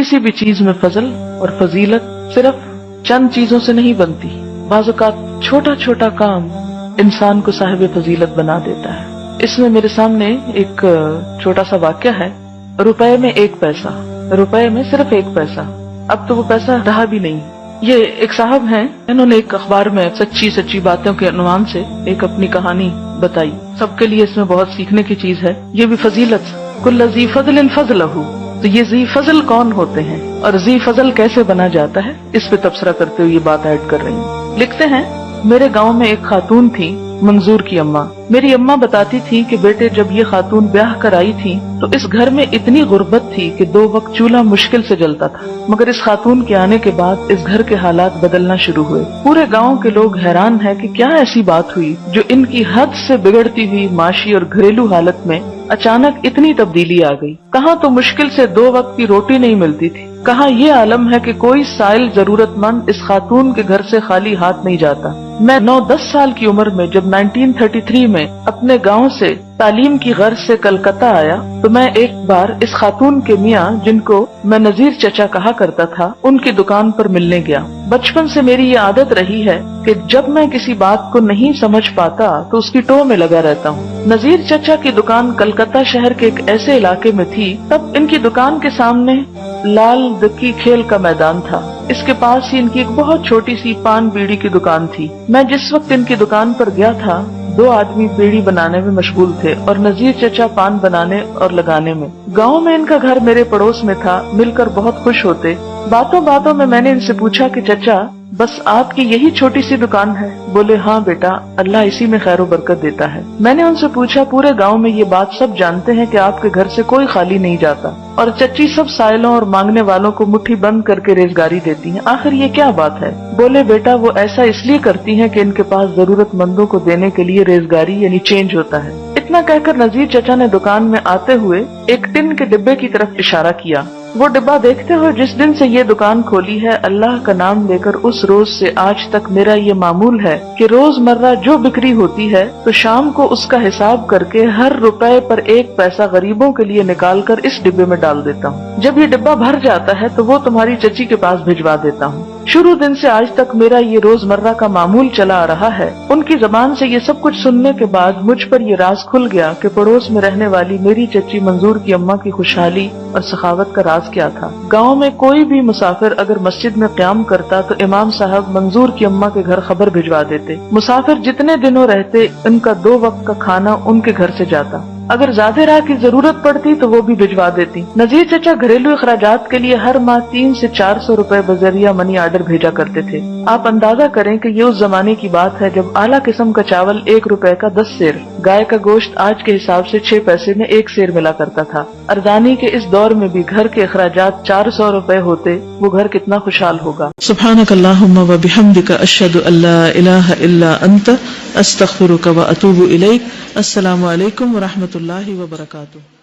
किसी भी चीज में फजल और फजीलत सिर्फ चंद चीजों से नहीं बनती। बाज़ औक़ात छोटा छोटा काम इंसान को साहिब फजीलत बना देता है। इसमें मेरे सामने एक छोटा सा वाक्य है। रुपए में 1 पैसा, रुपए में सिर्फ 1 पैसा। अब तो वो पैसा रहा भी नहीं। ये एक साहब हैं, इन्होंने एक अखबार में सच्ची सच्ची बातों के अनुमान से एक अपनी कहानी बताई। सबके लिए इसमें बहुत सीखने की चीज है। ये भी फजीलत, कुल्ल ज़ी फ़ज़लिन फ़ज़लहू। तो ये ज़ी फजल कौन होते हैं और ज़ी फजल कैसे बना जाता है, इस पे तबसरा करते हुए ये बात ऐड कर रही हूँ। लिखते हैं, मेरे गांव में एक खातून थी, मंजूर की अम्मा। मेरी अम्मा बताती थी कि बेटे जब ये खातून ब्याह कर आई थी तो इस घर में इतनी गुर्बत थी कि 2 वक्त चूल्हा मुश्किल से जलता था। मगर इस खातून के आने के बाद इस घर के हालात बदलना शुरू हुए। पूरे गांव के लोग हैरान हैं कि क्या ऐसी बात हुई जो इनकी हद से बिगड़ती हुई माशी और घरेलू हालत में अचानक इतनी तब्दीली आ गई। कहाँ तो मुश्किल से 2 वक्त की रोटी नहीं मिलती थी, कहाँ ये आलम है कि कोई साइल जरूरतमंद इस खातून के घर से खाली हाथ नहीं जाता। मैं 9-10 साल की उम्र में जब 1933 में अपने गांव से तालीम की गर्ज से कलकत्ता आया तो मैं एक बार इस खातून के मियाँ, जिनको मैं नजीर चचा कहा करता था, उनकी दुकान पर मिलने गया। बचपन से मेरी ये आदत रही है कि जब मैं किसी बात को नहीं समझ पाता तो उसकी टो में लगा रहता हूँ। नजीर चचा की दुकान कलकत्ता शहर के एक ऐसे इलाके में थी। तब इनकी दुकान के सामने लाल दक्की खेल का मैदान था। इसके पास ही इनकी एक बहुत छोटी सी पान बीड़ी की दुकान थी। मैं जिस वक्त इनकी दुकान पर गया था 2 आदमी बीड़ी बनाने में मशगूल थे और नजीर चचा पान बनाने और लगाने में। गांव में इनका घर मेरे पड़ोस में था। मिलकर बहुत खुश होते। बातों बातों में मैंने इनसे पूछा कि चचा बस आपकी यही छोटी सी दुकान है? बोले हाँ बेटा, अल्लाह इसी में खैर बरकत देता है। मैंने उनसे पूछा, पूरे गांव में ये बात सब जानते हैं कि आपके घर से कोई खाली नहीं जाता और चच्ची सब साइलों और मांगने वालों को मुट्ठी बंद करके रेजगारी देती हैं, आखिर ये क्या बात है? बोले बेटा वो ऐसा इसलिए करती हैं कि इनके पास जरूरतमंदों को देने के लिए रेजगारी यानी चेंज होता है। इतना कहकर नजीर चचा ने दुकान में आते हुए एक टिन के डिब्बे की तरफ इशारा किया। वो डिब्बा देखते हुए, जिस दिन से ये दुकान खोली है अल्लाह का नाम लेकर उस रोज से आज तक मेरा ये मामूल है कि रोजमर्रा जो बिक्री होती है तो शाम को उसका हिसाब करके हर रुपए पर 1 पैसा गरीबों के लिए निकाल कर इस डिब्बे में डाल देता हूँ। जब ये डिब्बा भर जाता है तो वो तुम्हारी चची के पास भिजवा देता हूँ। शुरू दिन से आज तक मेरा ये रोजमर्रा का मामूल चला आ रहा है। उनकी जबान से ये सब कुछ सुनने के बाद मुझ पर ये राज खुल गया कि पड़ोस में रहने वाली मेरी चची मंजूर की अम्मा की खुशहाली और सखावत का राज क्या था। गांव में कोई भी मुसाफिर अगर मस्जिद में क़याम करता तो इमाम साहब मंजूर की अम्मा के घर खबर भिजवा देते। मुसाफिर जितने दिनों रहते उनका 2 वक्त का खाना उनके घर से जाता। अगर ज्यादा राह की जरूरत पड़ती तो वो भी भिजवा देती। नजीर चचा घरेलू अखराजात के लिए हर माह 300 से 400 रुपए बजरिया मनी ऑर्डर भेजा करते थे। आप अंदाजा करें कि ये उस जमाने की बात है जब आला किस्म का चावल 1 रुपए का 10 सेर, गाय का गोश्त आज के हिसाब से 6 पैसे में 1 सेर मिला करता था। अर्दानी के इस दौर में भी घर के अखराजात 400 रुपए होते, वो घर कितना खुशहाल होगा। सुब्हानक अल्लाहुम्मा व बिहम्दिका अशहदु अल्ला इलाहा इल्ला अंत अस्तगफिरुका व अतूबु इलैक। अस्सलामु अलैकुम व रहमतुल्लाहि व बरकातुहू।